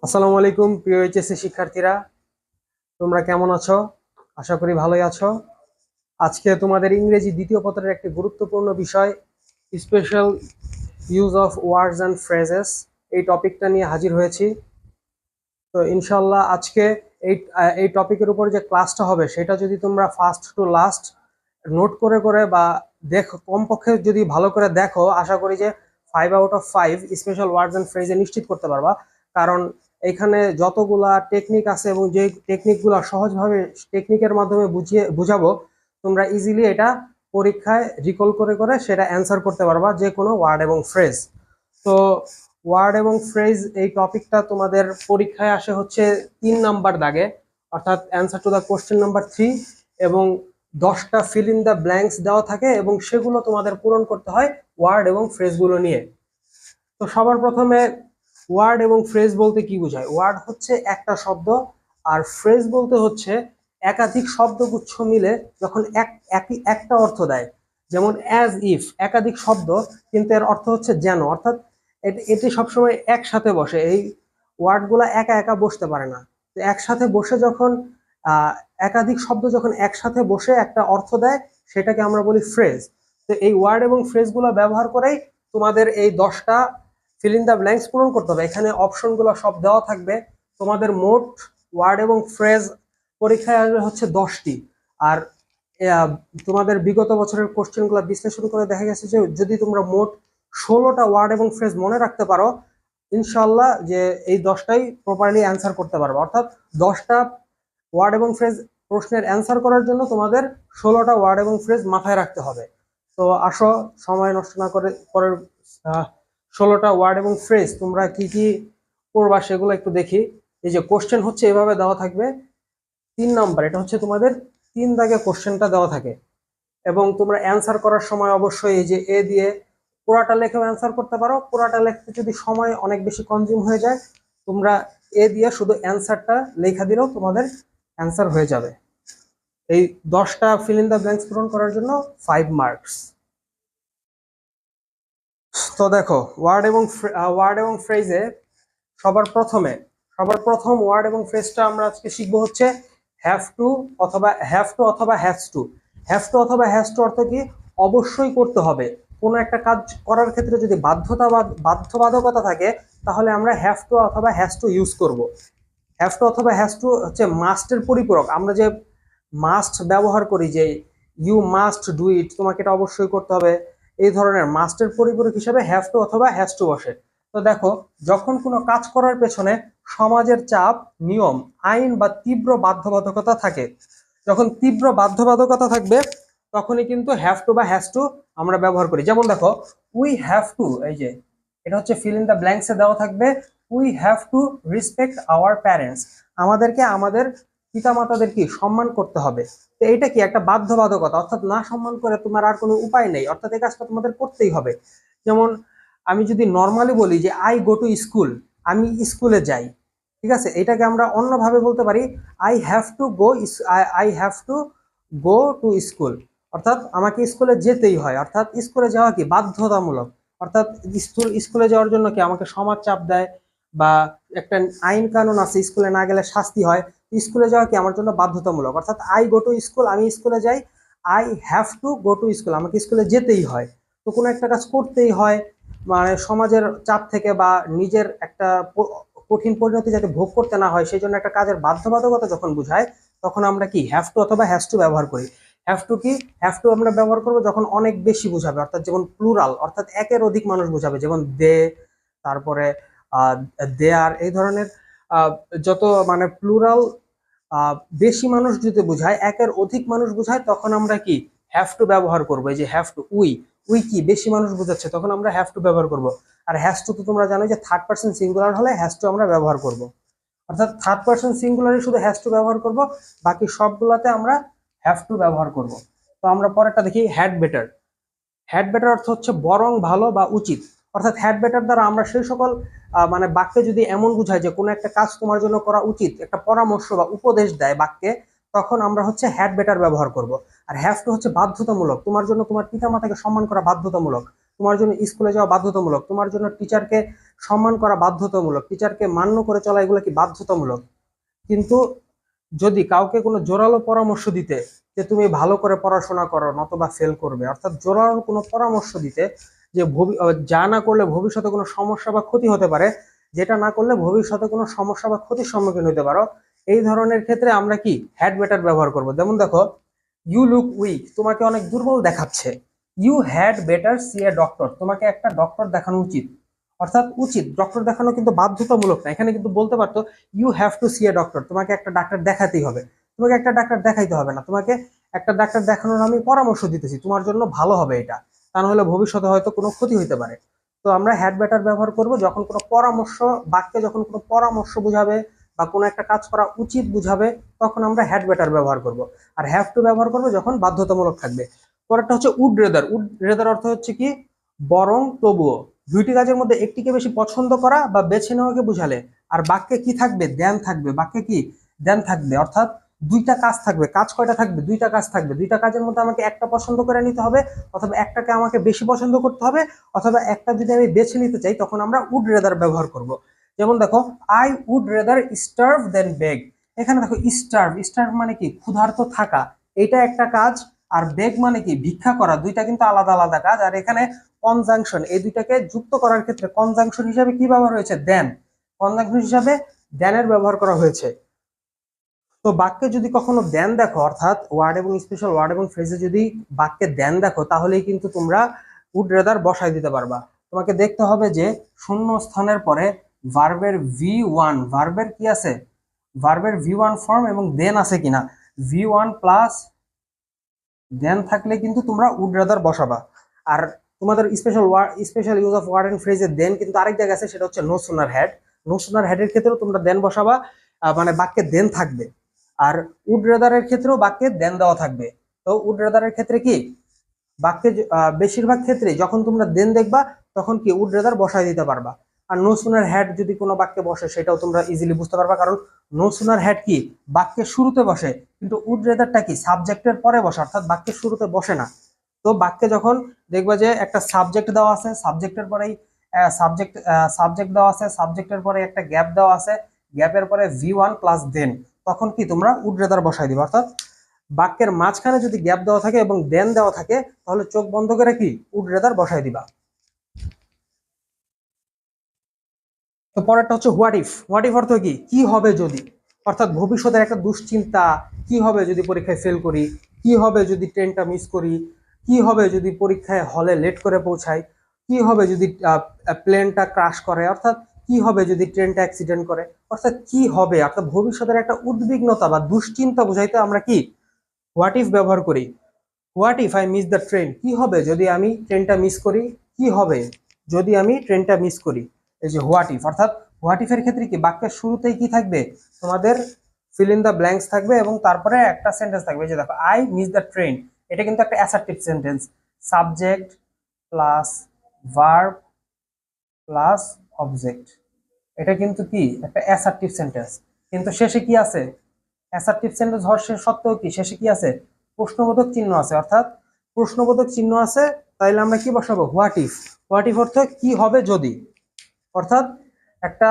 আসসালামু আলাইকুম প্রিয় এইচএসসি শিক্ষার্থীরা, তোমরা কেমন আছো? আশা করি ভালোই আছো। আজকে তোমাদের ইংরেজি দ্বিতীয় পত্রের একটি গুরুত্বপূর্ণ বিষয়, special use of words and phrases, এই টপিকটা নিয়ে হাজির হয়েছি। তো ইনশাল্লাহ আজকে এই এই টপিকের উপর যে ক্লাসটা হবে সেটা যদি তোমরা ফার্স্ট টু লাস্ট নোট করে করে বা দেখো, কমপক্ষে যদি ভালো করে দেখো, আশা করি যে 5 out of 5 special words and ফ্রেজে নিশ্চিত করতে পারবা। কারণ এখানে যতগুলা টেকনিক আছে এবং যে টেকনিকগুলো সহজভাবে টেকনিকের মাধ্যমে বুঝাবো, তোমরা ইজিলি এটা পরীক্ষায় রিকল করে করে সেটা অ্যান্সার করতে পারবা, যে কোনো ওয়ার্ড এবং ফ্রেজ। তো ওয়ার্ড এবং ফ্রেজ এই টপিকটা তোমাদের পরীক্ষায় আসে হচ্ছে 3 নাম্বার দাগে, অর্থাৎ answer to the question number 3, এবং 10টা ফিল ইন দ্য ব্ল্যাঙ্কস দেওয়া থাকে এবং সেগুলো তোমাদের পূরণ করতে হয় ওয়ার্ড এবং ফ্রেজগুলো নিয়ে। তো সবার প্রথমে ওয়ার্ড এবং ফ্রেজ বলতে কি বোঝায়? ওয়ার্ড হচ্ছে একটা শব্দ, আর ফ্রেজ বলতে হচ্ছে একাধিক শব্দগুচ্ছ মিলে যখন একই একটা অর্থ দেয়। যেমন অ্যাজ ইফ একাধিক শব্দ, কিন্তু এর অর্থ হচ্ছে যেন, অর্থাৎ এটি সবসময় একসাথে বসে। এই ওয়ার্ডগুলা একা একা বসতে পারে না। তো একসাথে বসে যখন আহ একাধিক শব্দ যখন একসাথে বসে একটা অর্থ দেয়, সেটাকে আমরা বলি ফ্রেজ। তো এই ওয়ার্ড এবং ফ্রেজগুলো ব্যবহার করেই তোমাদের এই 10টা ফিল ইন দ্য ব্ল্যাঙ্কস পূরণ করতে হবে। এখানে অপশনগুলো সব দেওয়া থাকবে। তোমাদের মোট ওয়ার্ড এবং ফ্রেজ পরীক্ষায় আসবে হচ্ছে 10টি। আর আহ, তোমাদের বিগত বছরের কোশ্চেনগুলো বিশ্লেষণ করে দেখা গেছে যে যদি তোমরা মোট 16টা ওয়ার্ড এবং ফ্রেজ মনে রাখতে পারো, ইনশাল্লাহ যে এই 10টাই প্রপারলি অ্যান্সার করতে পারবে। অর্থাৎ 10টা ওয়ার্ড এবং ফ্রেজ প্রশ্নের অ্যান্সার করার জন্য তোমাদের 16টা ওয়ার্ড এবং ফ্রেজ মাথায় রাখতে হবে। তো আসো, সময় নষ্ট না করে পরের 16টা ওয়ার্ড এবং ফ্রেজ তোমরা কি কি করবা সেগুলো একটু দেখি। এই যে কোশ্চেন হচ্ছে এভাবে দেওয়া থাকবে, 3 নাম্বার, এটা হচ্ছে তোমাদের 3 দাগে কোশ্চেনটা দেওয়া থাকে। এবং তোমরা অ্যান্সার করার সময় অবশ্যই এই যে এ দিয়ে পুরাটা লেখেও অ্যান্সার করতে পারো। পুরাটা লিখতে যদি সময় অনেক বেশি কনজিউম হয়ে যায়, তোমরা এ দিয়ে শুধু অ্যান্সারটা লেখা দিলেও তোমাদের অ্যান্সার হয়ে যাবে। এই 10টা ফিল ইন দ্য ব্ল্যাঙ্কস পূরণ করার জন্য 5 মার্কস। তো দেখো, ওয়ার্ড এবং ফ্রেজে সবার প্রথম ওয়ার্ড এবং ফ্রেজটা আমরা আজকে শিখবো হচ্ছে হ্যাভ টু অথবা হ্যাজ টু অর্থ কি? অবশ্যই করতে হবে। কোনো একটা কাজ করার ক্ষেত্রে যদি বাধ্যবাধকতা থাকে, তাহলে আমরা হ্যাভ টু অথবা হ্যাজ টু ইউজ করব। হ্যাভ টু অথবা হ্যাজ টু হচ্ছে মাস্টের পরিপূরক। আমরা যে মাস্ট ব্যবহার করি, যে ইউ মাস্ট ডু ইট, তোমাকে এটা অবশ্যই করতে হবে, এই ধরনের মাস্টের পরিপূরক হিসেবে হ্যাভ টু অথবা হ্যাজ টু বসে। তো দেখো, যখন কোনো কাজ করার পেছনে সমাজের চাপ, নিয়ম, আইন বা তীব্র বাধ্যবাধকতা থাকে, যখন তীব্র বাধ্যবাধকতা থাকবে, তখনই কিন্তু হ্যাভ টু বা হ্যাজ টু আমরা ব্যবহার করি। যেমন দেখো, উই হ্যাভ টু, এই যে এটা হচ্ছে ফিল ইন দ্য ব্ল্যাঙ্কসে দেওয়া থাকবে, we have to respect our parents, আমাদেরকে আমাদের পিতামাতাদের কি সম্মান করতে হবে। তো এটা কি একটা বাধ্যবাধকতা, অর্থাৎ না সম্মান করে তোমার আর কোনো উপায় নেই, অর্থাৎ এই কাজটা তোমাদের করতেই হবে। যেমন আমি যদি নর্মালি বলি যে আই গো টু স্কুল, আমি স্কুলে যাই, ঠিক আছে, এটাকে আমরা অন্যভাবে বলতে পারি, I have to go, I have to go to school, অর্থাৎ আমাকে স্কুলে যেতেই হয়। অর্থাৎ স্কুলে যাওয়া কি বাধ্যতামূলক। অর্থাৎ স্কুলে যাওয়ার জন্য কি আমাকে সমাজ চাপ দেয়, বা একটা আইন কানুন আছে, স্কুলে না গেলে শাস্তি হয়। স্কুলে যাওয়া কি আমার জন্য বাধ্যতামূলক। অর্থাৎ আই গো টু স্কুল, আমি স্কুলে যাই, I have to go to school, আমাকে স্কুলে যেতেই হয়। তো কোনো একটা কাজ করতেই হয়, মানে সমাজের চাপ থেকে বা নিজের একটা কঠিন পরিণতি যাতে ভোগ করতে না হয়, সেই জন্য একটা কাজের বাধ্যবাধকতা যখন বোঝায়, তখন আমরা কি হ্যাভ টু অথবা হ্যাজ টু ব্যবহার করি। হ্যাভ টু কি? হ্যাভ টু আমরা ব্যবহার করবো যখন অনেক বেশি বোঝাবে, অর্থাৎ যেমন প্লুরাল, অর্থাৎ একের অধিক মানুষ বোঝাবে, যেমন দে, তারপরে দেয়ার, এই ধরনের আহ, যত মানে প্লুরাল, বেশি মানুষ যদি বোঝায়, একের অধিক মানুষ বোঝায়, তখন আমরা কি হ্যাভ টু ব্যবহার করবো। এই যে হ্যাভ টু, উই, উই কি বেশি মানুষ বোঝাচ্ছে, তখন আমরা হ্যাভ টু ব্যবহার করব। আর হ্যাজ টু তো তোমরা জানো যে থার্ড পার্সন সিঙ্গুলার হলে হ্যাজ টু আমরা ব্যবহার করব। অর্থাৎ থার্ড পার্সন সিঙ্গুলারে শুধু হ্যাজ টু ব্যবহার করব, বাকি সবগুলাতে আমরা হ্যাভ টু ব্যবহার করব। তো আমরা পরেরটা দেখি, হ্যাড বেটার। হ্যাড বেটার অর্থ হচ্ছে বরং, ভালো বা উচিত। অর্থাৎ হ্যাড বেটার দ্বারা আমরা সেই সকল মানে বাক্যে যদি এমন বুঝাই যে কোনো একটা কাজ তোমার জন্য করা উচিত, একটা পরামর্শ বা উপদেশ দেয় বাক্যে, তখন আমরা হচ্ছে হ্যাড বেটার ব্যবহার করব। আর হ্যাভ টু হচ্ছে বাধ্যতামূলক, তোমার জন্য তোমার পিতা মাতাকে সম্মান করা বাধ্যতামূলক। তোমার জন্য স্কুলে যাওয়া বাধ্যতামূলক, তোমার জন্য টিচারকে সম্মান করা বাধ্যতামূলক, টিচারকে মান্য করে চলা এগুলো কি বাধ্যতামূলক। কিন্তু যদি কাউকে কোনো জোরালো পরামর্শ দিতে যে তুমি ভালো করে পড়াশোনা করো নতবা ফেল করবে, অর্থাৎ জোরালো কোনো পরামর্শ দিতে যে যা না করলে ভবিষ্যতে কোনো সমস্যা বা ক্ষতি হতে পারে, যেটা না করলে ভবিষ্যতে কোনো সমস্যা বা ক্ষতির সম্মুখীন হতে পারো, এই ধরনের ক্ষেত্রে আমরা কি হ্যাড বেটার ব্যবহার করব। যেমন দেখো, ইউ লুক উইক, তোমাকে অনেক দুর্বল দেখাচ্ছে, you had better see a doctor, তোমাকে একটা ডক্টর দেখানো উচিত। অর্থাৎ উচিত, ডক্টর দেখানো কিন্তু বাধ্যতামূলক না, এখানে কিন্তু বলতে পারতো you have to see a doctor, তোমাকে একটা ডাক্তার দেখাতেই হবে। তোমাকে একটা ডাক্তার দেখাইতে হবে না, তোমাকে একটা ডাক্তার দেখানোর আমি পরামর্শ দিতেছি, তোমার জন্য ভালো হবে এটা, তা নাহলে ভবিষ্যতে হয়তো কোনো ক্ষতি হইতে পারে। তো আমরা হ্যাড বেটার ব্যবহার করব যখন কোনো পরামর্শ, বাক্যে যখন কোনো পরামর্শ বুঝাবে বা কোনো একটা কাজ করা উচিত বুঝাবে, তখন আমরা হ্যাড বেটার ব্যবহার করব। আর হ্যাভ টু ব্যবহার করব যখন বাধ্যতামূলক থাকবে। পরেরটা হচ্ছে উড রেদার। উড রেদার অর্থ হচ্ছে কি বরং তবুও, দুইটি কাজের মধ্যে একটিকে বেশি পছন্দ করা বা বেছে নেওয়াকে বুঝালে। আর বাক্যে কি থাকবে, দেন থাকবে, বাক্যে কি দেন থাকবে, অর্থাৎ দুইটা কাজ থাকবে। কাজ কয়টা থাকবে, দুইটা কাজ থাকবে, দুইটা কাজের মধ্যে আমাকে একটা পছন্দ করে নিতে হবে, অথবা একটাকে আমাকে বেশি পছন্দ করতে হবে, অথবা একটা যদি আমি বেছে নিতে চাই তখন আমরা উড রেদার ব্যবহার করব। যেমন দেখো, আই উড রেদার স্টার্ভ দেন বেগ। এখানে দেখো স্টার্ভ, স্টার্ভ মানে কি ক্ষুধার্ত থাকা, এটা একটা কাজ। আর বেগ মানে কি ভিক্ষা করা, দুইটা কিন্তু আলাদা আলাদা কাজ। আর এখানে কনজাংশন, এই দুইটাকে যুক্ত করার ক্ষেত্রে কনজাংশন হিসাবে কি ব্যবহার হয়েছে, দেন, কনজাংশন হিসাবে দেনের ব্যবহার করা হয়েছে। তো বাক্যে যদি কখনো দেন দেখো, অর্থাৎ ওয়ার্ড এবং স্পেশাল ওয়ার্ড এবং ফ্রেজে যদি বাক্যে দেন দেখো, তাহলেই কিন্তু তোমরা উড রেদার বসাই দিতে পারবা। তোমাকে দেখতে হবে যে শূন্য স্থানের পরে ভার্বের V1, ভার্বের কি আছে, ভার্বের V1 ফর্ম এবং দেন আছে কিনা। V1 প্লাস দেন থাকলে কিন্তু তোমরা উড রেদার বসাবা। আর তোমাদের special use of word and ফ্রেজে দেন কিন্তু আরেক জায়গায় আছে, সেটা হচ্ছে no sooner had. No sooner হ্যাডের ক্ষেত্রেও তোমরা দেন বসাবা, মানে বাক্যে দেন থাকবে। আর উড রেদারের ক্ষেত্রেও বাক্যে দেন দেওয়া থাকবে। তো উড রেদারের ক্ষেত্রে কি বাক্যে বেশিরভাগ ক্ষেত্রে যখন তোমরা দেন দেখবা তখন কি উড রেদার বসায় দিতে পারবা। আর নো সুনার হ্যাড যদি কোনো বাক্যে বসে সেটাও তোমরা ইজিলি বুঝতে পারবা, কারণ নো সুনার হ্যাড কি বাক্যের শুরুতে বসে, কিন্তু উড রেদারটা কি সাবজেক্টের পরে বসে, অর্থাৎ বাক্যের শুরুতে বসে না। তো বাক্যে যখন দেখবা যে একটা সাবজেক্ট দেওয়া আছে, সাবজেক্টের পরেই সাবজেক্ট দেওয়া আছে, সাবজেক্টের পরে একটা গ্যাপ দেওয়া আছে, গ্যাপের পরে V1 প্লাস দেন, তখন কি তোমরা উড রেদার বসাই দিবা। অর্থাৎ বাক্যের মাঝখানে যদি গ্যাপ দেওয়া থাকে এবং দেন দেওয়া থাকে, তাহলে চোখ বন্ধ করে কি উড রেদার বসাই দিবা। তো পরেরটা হচ্ছে হোয়াট ইফ। হোয়াট ইফ অর্থ কি কি হবে যদি, অর্থাৎ ভবিষ্যতের একটা দুশ্চিন্তা, কি হবে যদি পরীক্ষায় ফেল করি, কি হবে যদি ট্রেনটা মিস করি, কি হবে যদি পরীক্ষায় হলে লেট করে পৌঁছাই, কি হবে যদি প্লেনটা ক্রাশ করে, অর্থাৎ কি হবে যদি ট্রেনটা অ্যাক্সিডেন্ট করে, অর্থাৎ কি হবে, অর্থাৎ ভবিষ্যতের একটা উদ্বিগ্নতা বা দুশ্চিন্তা বুঝাইতে আমরা কি হোয়াট ইফ ব্যবহার করি। What if I miss the train, কি হবে যদি আমি ট্রেনটা মিস করি, কি হবে যদি আমি ট্রেনটা মিস করি। এই যে হোয়াট ইফ, অর্থাৎ হোয়াট ইফের ক্ষেত্রে কি বাক্যের শুরুতেই কি থাকবে, তোমাদের ফিল ইন দ্য ব্ল্যাঙ্কস থাকবে এবং তারপরে একটা সেন্টেন্স থাকবে। যে দেখো, আই মিস দ্য ট্রেন, এটা কিন্তু একটা assertive sentence, subject plus verb plus object, এটা কিন্তু কি একটা অ্যাসার্টিভ সেন্টেন্স। কিন্তু শেষে কি আছে, অ্যাসার্টিভ সেন্টেন্স হওয়ার সত্ত্বেও কি শেষে কি আছে, প্রশ্নবোধক চিহ্ন আছে। অর্থাৎ প্রশ্নবোধক চিহ্ন আছে, তাইলে আমরা কি বসাবো, হোয়াট ইফ। হোয়াট ইফ অর্থ কি হবে যদি, অর্থাৎ একটা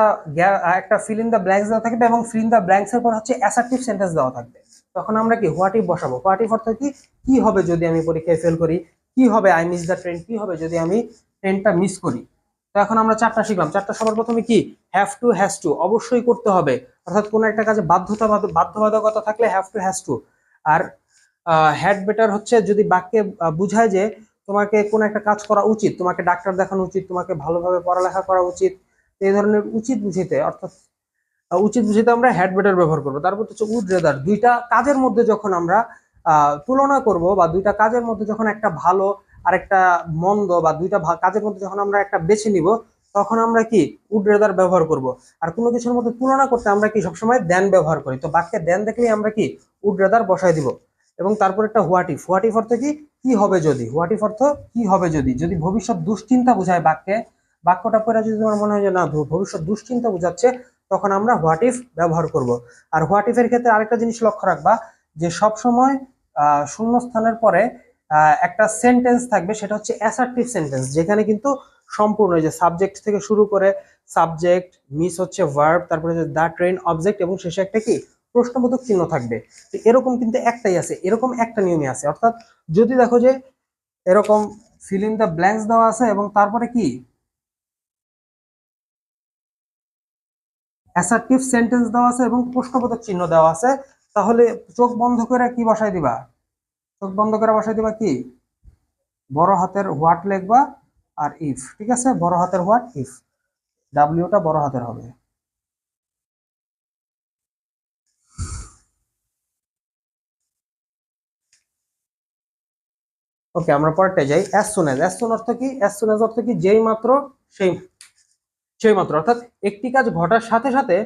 একটা ফিল ইন দ্য ব্ল্যাঙ্কস দেওয়া থাকবে এবং ফিল ইন দ্য ব্ল্যাঙ্কস এর পর হচ্ছে অ্যাসার্টিভ সেন্টেন্স দেওয়া থাকবে, তখন আমরা কি হোয়াট ইফ বসাবো। হোয়াট ইফ অর্থ কি কি হবে যদি আমি পরীক্ষায় ফেল করি, কি হবে আই মিস দ্য ট্রেন, কি হবে যদি আমি ট্রেনটা মিস করি। তো এখন আমরা চারটা শিখলাম। চারটা সবার প্রথমে কি হ্যাভ টু, হ্যাজ টু, অবশ্যই করতে হবে, অর্থাৎ কোনো একটা কাজে বাধ্যবাধকতা থাকলে হ্যাভ টু, হ্যাজ টু। আর হ্যাড বেটার হচ্ছে যদি বাক্যে বুঝায় যে তোমাকে কোনো একটা কাজ করা উচিত, তোমাকে ডাক্তার দেখানো উচিত, তোমাকে ভালোভাবে পড়ালেখা করা উচিত, এই ধরনের উচিত বুঝিতে, অর্থাৎ উচিত বুঝিতে আমরা হ্যাড বেটার ব্যবহার করবো। তারপর হচ্ছে উড রেদার, দুইটা কাজের মধ্যে যখন আমরা তুলনা করব, বা দুইটা কাজের মধ্যে যখন একটা ভালো আর একটা মন্দ, বা দুইটা কাজের মধ্যে যখন আমরা একটা বেছে নিব, তখন আমরা কি উড রেদার ব্যবহার করব। আর কোনো কিছুর মধ্যে তুলনা করতে আমরা কি সবসময় দেন ব্যবহার করি। তো বাক্যে দেন দেখলেই আমরা কি উড রেদার বসাই দিব। এবং তারপর একটা হোয়াট ইফ। হোয়াট ইফ অর্থ কি কি হবে যদি। হোয়াট ইফ অর্থ কি হবে যদি, যদি ভবিষ্যৎ দুশ্চিন্তা বোঝায় বাক্যে, বাক্যটা পড়ে যদি তোমার মনে হয় যে না ভবিষ্যৎ দুশ্চিন্তা বোঝাচ্ছে, তখন আমরা হোয়াট ইফ ব্যবহার করব। আর হোয়াট ইফ এর ক্ষেত্রে আরেকটা জিনিস লক্ষ্য রাখবা, যে সব সময় শূন্যস্থানের পরে একটা সেন্টেন্স থাকবে, সেটা হচ্ছে অ্যাসার্টিভ সেন্টেন্স, যেখানে কিন্তু সম্পূর্ণ যে সাবজেক্ট থেকে শুরু করে সাবজেক্ট মিস হচ্ছে ভার্ব, তারপরে যে দা ট্রেন অবজেক্ট এবং শেষে একটা কি প্রশ্নবোধক চিহ্ন থাকবে। তো এরকম কিন্তু একটাই আছে, এরকম একটা নিয়মই আছে। অর্থাৎ যদি দেখো যে এরকম ফিল ইন দ্য ব্ল্যাঙ্কস দেওয়া আছে এবং তারপরে কি অ্যাসার্টিভ সেন্টেন্স দেওয়া আছে এবং প্রশ্নবোধক চিহ্ন দেওয়া আছে, তাহলে চোখ বন্ধ করে কি বসাই দিবা? চোখ বন্ধ করে বসাই দিবা কি বড় হাতের হোয়াট লিখবা আর ইফ। ঠিক আছে, বড় হাতের হোয়াট ইফ, ডাব্লিউটা বড় হাতের হবে। ওকে, আমরা পরেরটা যাই। As soon as, as soon অর্থ কি? অ্যাজ সুন অ্যাজ অর্থ কি যেই মাত্র, সেই সেই মাত্র। অর্থাৎ একটি কাজ ঘটার সাথে সাথে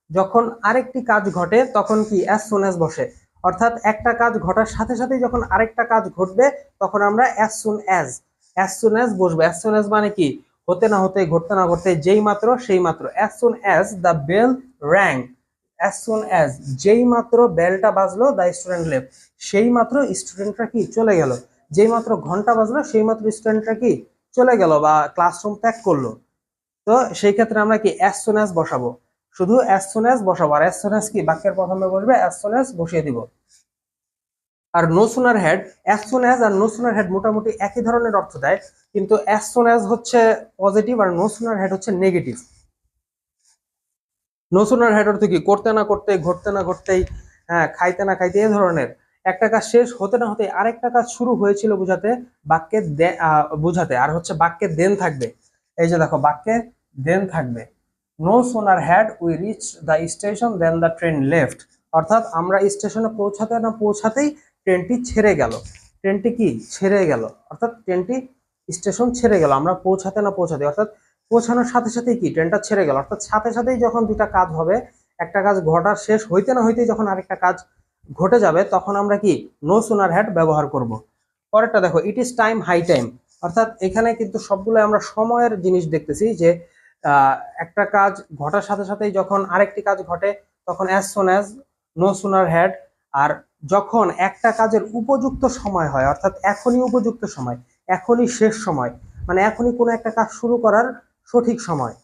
যখন আরেকটি কাজ ঘটে তখন কি অ্যাজ সুন অ্যাজ বসে। অর্থাৎ একটা কাজ ঘটার সাথে সাথেই যখন আরেকটা কাজ ঘটবে তখন আমরা অ্যাজ সুন অ্যাজ বসবো। অ্যাজ সুন অ্যাজ মানে কি হতে না হতে, ঘটতে না ঘটতে, যেই মাত্র সেই মাত্র। As soon as the bell rang, as soon as যেই মাত্র বেলটা বাজলো দ্য স্টুডেন্ট লেফট, সেই মাত্র স্টুডেন্টরা কি চলে গেল। যেই মাত্র ঘন্টা বাজলো সেই মাত্র স্টুডেন্টরা কি চলে গেল বা ক্লাসরুম ত্যাগ করলো। তো সেই ক্ষেত্রে আমরা কি অ্যাজ সুন অ্যাজ বসাবো, শুধু অ্যাজ সুন অ্যাজ বসাবো। আর অ্যাজ সুন অ্যাজ কি বাক্যের প্রথমে বসবে, অ্যাজ সুন অ্যাজ বসিয়ে দিব। আর no sooner had, as soon as আর নো সুনার হ্যাড মোটামুটি একই ধরনের অর্থ দেয়, কিন্তু অ্যাজ সুন অ্যাজ হচ্ছে পজিটিভ আর নো সুনার হ্যাড হচ্ছে নেগেটিভ। নো সুনার হ্যাড অর্থ কি করতে না করতে, ঘটতে না ঘটতেই, হ্যাঁ খাইতে না খাইতে, এই ধরনের। একটা কাজ শেষ হতে না হতে আরেকটা কাজ শুরু হয়েছিল বোঝাতে, বাক্যে বুঝাতে। আর হচ্ছে বাক্যে দেন থাকবে, এই যে দেখো বাক্যে দেন থাকবে। No sooner had we reach the station then the train left, অর্থাৎ আমরা স্টেশনে পৌঁছাতে না পৌঁছাতেই ট্রেনটি ছেড়ে গেল। ট্রেনটি কি ছেড়ে গেল, অর্থাৎ ট্রেনটি স্টেশন ছেড়ে গেল, আমরা পৌঁছাতে না পৌঁছাতে, অর্থাৎ পৌঁছানোর সাথে সাথেই কি ট্রেনটা ছেড়ে গেল। অর্থাৎ সাথে সাথেই যখন দুটা কাজ হবে, একটা কাজ ঘটার শেষ হইতে না হইতেই যখন আরেকটা কাজ ঘটে যাবে, তখন আমরা কি নো সুনার হ্যাড ব্যবহার করব। পরেরটা দেখো, it is time high time, অর্থাৎ এখানে কিন্তু সবগুলো আমরা সময়ের জিনিস দেখতেছি, যে একটা কাজ ঘটার সাথে সাথেই যখন আরেকটি কাজ ঘটে তখন as soon as, no sooner had. আর যখন একটা কাজের উপযুক্ত সময় হয়, অর্থাৎ এখনই উপযুক্ত সময়, এখনই শেষ সময়, মানে এখনই কোনো একটা কাজ শুরু করার সঠিক সময়।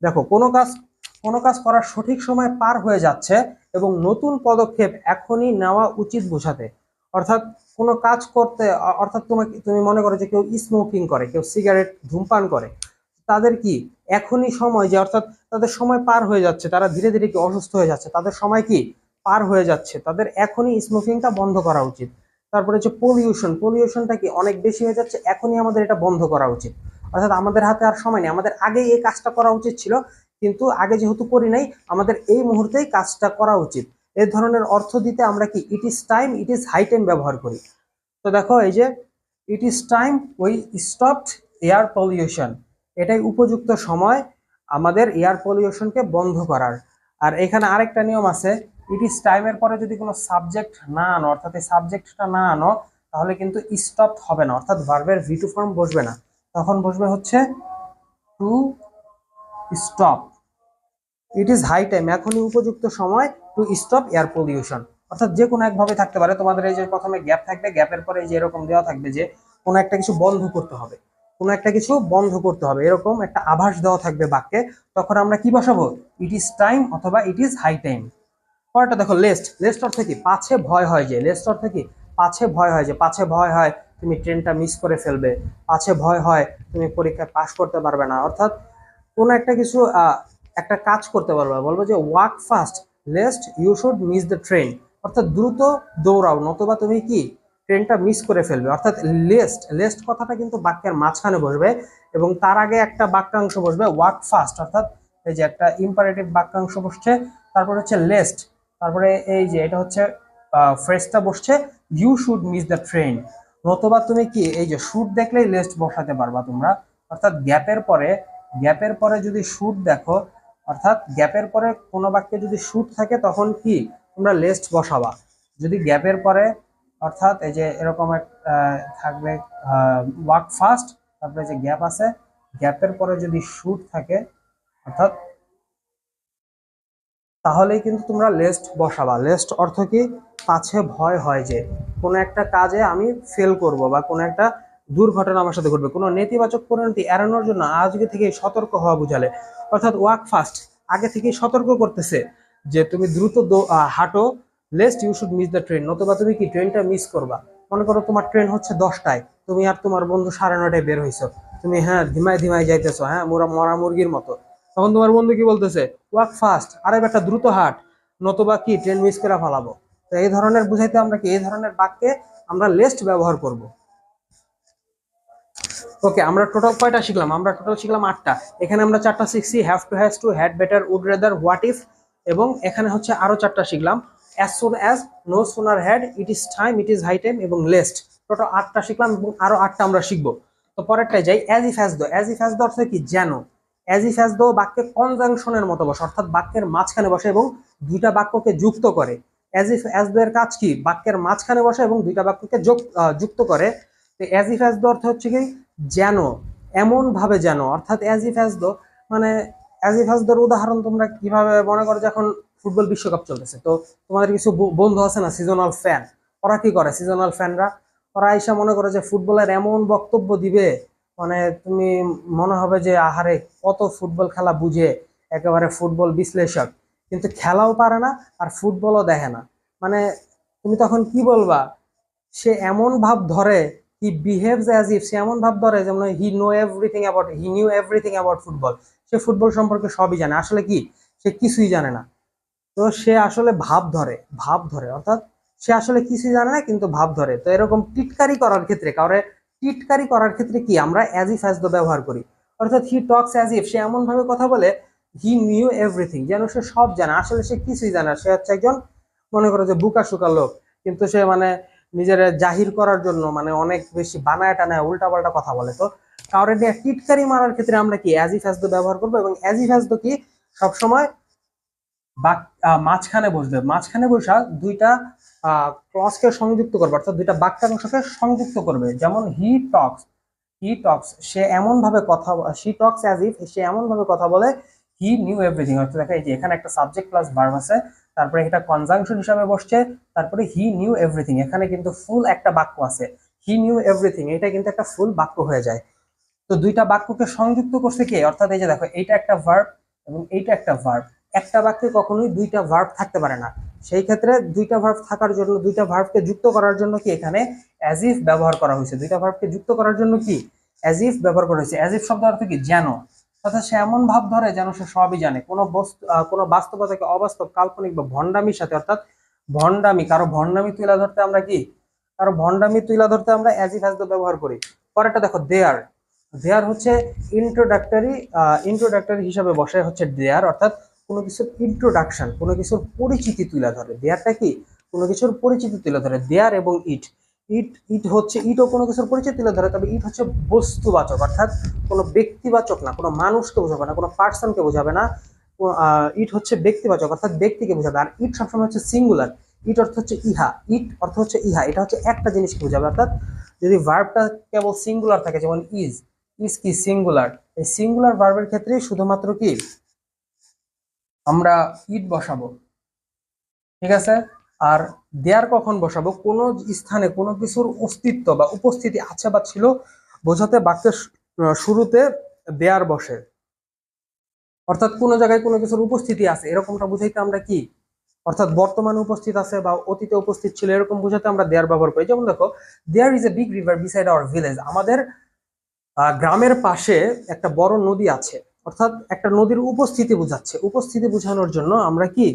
দেখো কোনো কাজ করার সঠিক সময় পার হয়ে যাচ্ছে এবং নতুন পদক্ষেপ এখনই নেওয়া উচিত বোঝাতে। অর্থাৎ কোনো কাজ করতে, অর্থাৎ তুমি মনে করো যে কেউ স্মোকিং করে, কেউ সিগারেট ধূমপান করে, তাদের কি এখনই সময়, যে অর্থাৎ তাদের সময় পার হয়ে যাচ্ছে, তারা ধীরে ধীরে কি অসুস্থ হয়ে যাচ্ছে, তাদের সময় কি পার হয়ে যাচ্ছে, তাদের এখনই স্মোকিংটা বন্ধ করা উচিত। তারপরে হচ্ছে পলিউশনটা কি অনেক বেশি হয়ে যাচ্ছে, এখনই আমাদের এটা বন্ধ করা উচিত। অর্থাৎ আমাদের হাতে আর সময় নেই, আমাদের আগেই এই কাজটা করা উচিত ছিল, কিন্তু আগে যেহেতু করি নাই, আমাদের এই মুহূর্তেই কাজটা করা উচিত। এই ধরনের অর্থ দিতে আমরা কি it is time, it is high time ব্যবহার করি। তো দেখো এই যে it is time we stopped air pollution, এটাই উপযুক্ত সময় আমাদের এয়ার পলিউশনকে বন্ধ করার। আর এখানে আরেকটা নিয়ম আছে, ইট ইজ টাইমের পরে যদি কোনো সাবজেক্ট না আনো, অর্থাৎ এই সাবজেক্টটা না আনো, তাহলে কিন্তু স্টপ হবে না, অর্থাৎ ভার্বের ভি টু ফর্ম বসবে না, তখন বসবে হচ্ছে to stop. It is high time, এখনই উপযুক্ত সময় টু স্টপ এয়ার পলিউশন। অর্থাৎ যে কোনো একভাবে থাকতে পারে, তোমাদের এই যে প্রথমে গ্যাপ থাকবে, গ্যাপের পরে এই যে এরকম দেওয়া থাকবে যে কোনো একটা কিছু বন্ধ করতে হবে, কোনো একটা কিছু বন্ধ করতে হবে, এরকম একটা আভাস দেওয়া থাকবে বাক্যে, তখন আমরা কি বসাবো, ইট ইজ টাইম অথবা ইট ইজ হাই টাইম। পরেরটা দেখো, লেস্ট, লেস্ট অর্থ কি পাছে ভয় হয় যে, লেস্ট অর্থ কি পাছে ভয় হয় যে, পাছে ভয় হয় তুমি ট্রেনটা মিস করে ফেলবে, পাছে ভয় হয় তুমি পরীক্ষায় পাশ করতে পারবে না। অর্থাৎ কোনো একটা কিছু একটা কাজ করতে পারবে, বলবো যে walk fast lest you should miss the train, অর্থাৎ দ্রুত দৌড়াও নতুবা তুমি কি ট্রেনটা মিস করে ফেলবে। অর্থাৎ লেস্ট, লেস্ট কথাটা কিন্তু বাক্যের মাঝখানে বসবে এবং তার আগে একটা বাক্যাংশ বসবে ওয়াক ফাস্ট, অর্থাৎ এই যে একটা ইম্পারেটিভ বাক্যাংশ বসছে, তারপর হচ্ছে লেস্ট, তারপরে এই যে এটা হচ্ছে ফ্রেজটা বসছে you should miss the train, নতুবা তুমি কি এই যে শুড দেখলেই লেস্ট বসাতে পারবা তোমরা। অর্থাৎ গ্যাপের পরে যদি শুড দেখো, অর্থাৎ গ্যাপের পরে কোনো বাক্যে যদি শুড থাকে তখন কি তোমরা লেস্ট বসাবা। যদি গ্যাপের পরে, অর্থাৎ এই যে এরকম থাকবে ওয়াক ফাস্ট, তারপরে যে গ্যাপ আছে, গ্যাপের পরে যদি শুড থাকে, অর্থাৎ তাহলেই কিন্তু তোমরা লেস্ট বসাবা। লেস্ট অর্থ কি? পাছে ভয় হয় যে কোনো একটা কাজে আমি ফেল করব বা কোনো একটা দুর্ঘটনা আমার সাথে ঘটবে, কোনো নেতিবাচক পরিণতি এড়ানোর জন্য আজকে থেকে সতর্ক হওয়া বুঝালে। অর্থাৎ ওয়াক ফাস্ট, আগে থেকেই সতর্ক করতেছে যে তুমি দ্রুত হাঁটো, lest you should miss the train, নতুবা তুমি কি ট্রেনটা মিস করবা। মনে করো তোমার ট্রেন হচ্ছে 10টায়, তুমি আর তোমার বন্ধু 9:30টায় বের হইছো, তুমি হ্যাঁ ধিমায় ধিমায় যাইতেছো, হ্যাঁ মরা মুরগির মতো। তখন তোমার বন্ধু কি বলতেছে? ওয়াক ফাস্ট, আরে বেটা দ্রুত হাঁট, নতুবা কি ট্রেন মিস করে ফেলাবো। তো এই ধরনের বুঝাইতে আমরা কি এই ধরনের বাক্যে আমরা লেস্ট ব্যবহার করব। ওকে, আমরা টোটাল কয়টা শিখলাম? আমরা টোটাল শিখলাম 8টা। এখানে আমরা 4টা শিখছি, have to, has to, had better, would rather, what if, এবং এখানে হচ্ছে আরো 4টা শিখলাম, as soon as, no sooner had, it is time, it is high time এবং লেস্ট। টোটাল 8টা শিখলাম এবং আরো 8টা আমরা শিখবো। তো পরেরটায় যাই, as if as though. As if as though অর্থ কি? যেন। অ্যাজ ইফ অ্যাজ দো বাক্যে কনজাংশনের মতো বসে, অর্থাৎ বাক্যের মাঝখানে বসে এবং দুইটা বাক্যকে যুক্ত করে। অ্যাজ ইফ অ্যাজ দো এর কাজ কি? বাক্যের মাঝখানে বসে এবং দুইটা বাক্যকে যুক্ত করে। তো অ্যাজ ইফ অ্যাজ দো অর্থ হচ্ছে কি? যেন, এমন ভাবে যেন, অর্থাৎ অ্যাজ ইফ অ্যাজ দো মানে অ্যাজ ইফ অ্যাজ দোর উদাহরণ তোমরা কিভাবে মনে করো, যখন ফুটবল বিশ্বকাপ চলতেছে, তো তোমাদের কিছু বন্ধু আছে না সিজনাল ফ্যান, ওরা কি করে? সিজনাল ফ্যানরা ওরা এসে মনে করে যে ফুটবলের এমন বক্তব্য দিবে, মানে তুমি মনে হবে যে আহারে কত ফুটবল খেলা বুঝে, একেবারে ফুটবল বিশ্লেষক, কিন্তু খেলাও পারে না আর ফুটবলও দেখে না। মানে তুমি তখন কি বলবা? সে এমন ভাব ধরে, হি বিহেভস অ্যাজ ইফ, সে এমন ভাব ধরে যেমন he knew everything about football, say football সম্পর্কে সবই জানে, আসলে কি সে কিছুই জানে না। তো সে আসলে ভাব ধরে অর্থাৎ সে আসলে কিছুই জানে না কিন্তু ভাব ধরে। তো এরকম টিটকারি করার ক্ষেত্রে, কারণে টিটকারি করার ক্ষেত্রে কি আমরা অ্যাজ ইফ অ্যাজ দ্য ব্যবহার করি। অর্থাৎ হি টক্স অ্যাজ ইফ, সে এমন ভাবে কথা বলে, হি নিউ এভরিথিং, যেন সে সব জানে, আসলে সে কিছুই জানে না। সে হচ্ছে একজন মনে করো যে বুকা সুকা লোক, কিন্তু সে মানে নিজের জাহির করার জন্য মানে অনেক বেশি বানায় টানায় উল্টা পাল্টা কথা বলে। তো কাউরে দিয়ে টিটকারি মারার ক্ষেত্রে আমরা কি অ্যাজ ইফ অ্যাজ দ্য ব্যবহার করবো, এবং অ্যাজ ইফ অ্যাজ দ্য কি সবসময় মাঝখানে বসবে, মাঝখানে বসা দুইটা ক্লজকে সংযুক্ত করবে, অর্থাৎ দুইটা বাক্যাংশকে সংযুক্ত করবে। যেমন হি টক্স, সে এমন ভাবে কথা, শি টক্স অ্যাজ ইফ, সে এমন ভাবে কথা বলে, হি নিউ এভরিথিং, অর্থাৎ দেখা এই যে এখানে একটা সাবজেক্ট প্লাস ভার্ব আছে, তারপরে এটা কনজাংশন হিসাবে বসছে, তারপরে হি নিউ এভরিথিং, এখানে কিন্তু ফুল একটা বাক্য আছে, হি নিউ এভরিথিং, এটা কিন্তু একটা ফুল বাক্য হয়ে যায়। তো দুইটা বাক্যকে সংযুক্ত করছে কে? অর্থাৎ এই যে দেখো, এইটা একটা ভার্ব এবং এইটা একটা ভার্ব, একটা বাক্যে কখনোই দুইটা ভার্ব থাকতে পারে না। সেই ক্ষেত্রে দুইটা ভার্ব থাকার জন্য, দুইটা ভার্বকে যুক্ত করার জন্য কি এখানে অ্যাজ ইফ ব্যবহার করা হয়েছে। দুইটা ভার্বকে যুক্ত করার জন্য কি অ্যাজ ইফ ব্যবহার করা হয়েছে। অ্যাজ ইফ শব্দ অর্থ কি? যেন। অর্থাৎ সে এমন ভাব ধরে যেন সে সবই জানে, কোনো বস্তু কোনো বাস্তবতাকে অবাস্তব, কাল্পনিক বা ভণ্ডামির সাথে, অর্থাৎ কারো ভণ্ডামি তুলে ধরতে আমরা কি, কারো ভণ্ডামি তুলে ধরতে আমরা অ্যাজ ইফ অ্যাজ দ্য ব্যবহার করি। পরেরটা দেখো, দেয়ার। দেয়ার হচ্ছে ইন্ট্রোডাক্টরি হিসাবে বসে হচ্ছে দেয়ার, অর্থাৎ কোনো কিছুর ইন্ট্রোডাকশন, কোনো কিছুর পরিচিতি তুলে ধরে। দেয়ারটা কি? কোনো কিছুর পরিচিতি তুলে ধরে। দেয়ার এবং ইট, ইটও কোনো কিছুর পরিচিতি তুলে ধরে, তবে ইট হচ্ছে বস্তুবাচক, অর্থাৎ কোনো ব্যক্তিবাচক না, কোনো মানুষকে বোঝাবে না, কোনো পার্সনকে বোঝাবে না। ইট হচ্ছে ব্যক্তিবাচক, অর্থাৎ ব্যক্তিকে বোঝাবে। আর ইট সবসময় হচ্ছে সিঙ্গুলার। ইট অর্থ হচ্ছে ইহা, এটা হচ্ছে একটা জিনিসকে বোঝাবে। অর্থাৎ যদি ভার্বটা কেবল সিঙ্গুলার থাকে, যেমন ইজ কি সিঙ্গুলার, এই সিঙ্গুলার ভার্বের ক্ষেত্রে শুধুমাত্র কি আমরা ইট বসাবো, ঠিক আছে। আর দেয়ার কখন বসাবো? কোনো স্থানে কোনো কিছুর অস্তিত্ব বা উপস্থিতি আছে বা ছিল বোঝাতে বাক্যের শুরুতে দেয়ার বসে, অর্থাৎ কোনো জায়গায় কোনো কিছুর উপস্থিতি আছে এরকমটা বুঝাইতে আমরা কি, অর্থাৎ বর্তমানে উপস্থিত আছে বা অতীতে উপস্থিত ছিল এরকম বুঝাতে আমরা দেয়ার ব্যবহার করি। যেমন দেখো, there is a big river beside our village, আমাদের গ্রামের পাশে একটা বড় নদী আছে, অর্থাৎ একটা নদীর উপস্থিতি বোঝাচ্ছে। উপস্থিতি বোঝানোর জন্য আমরা কি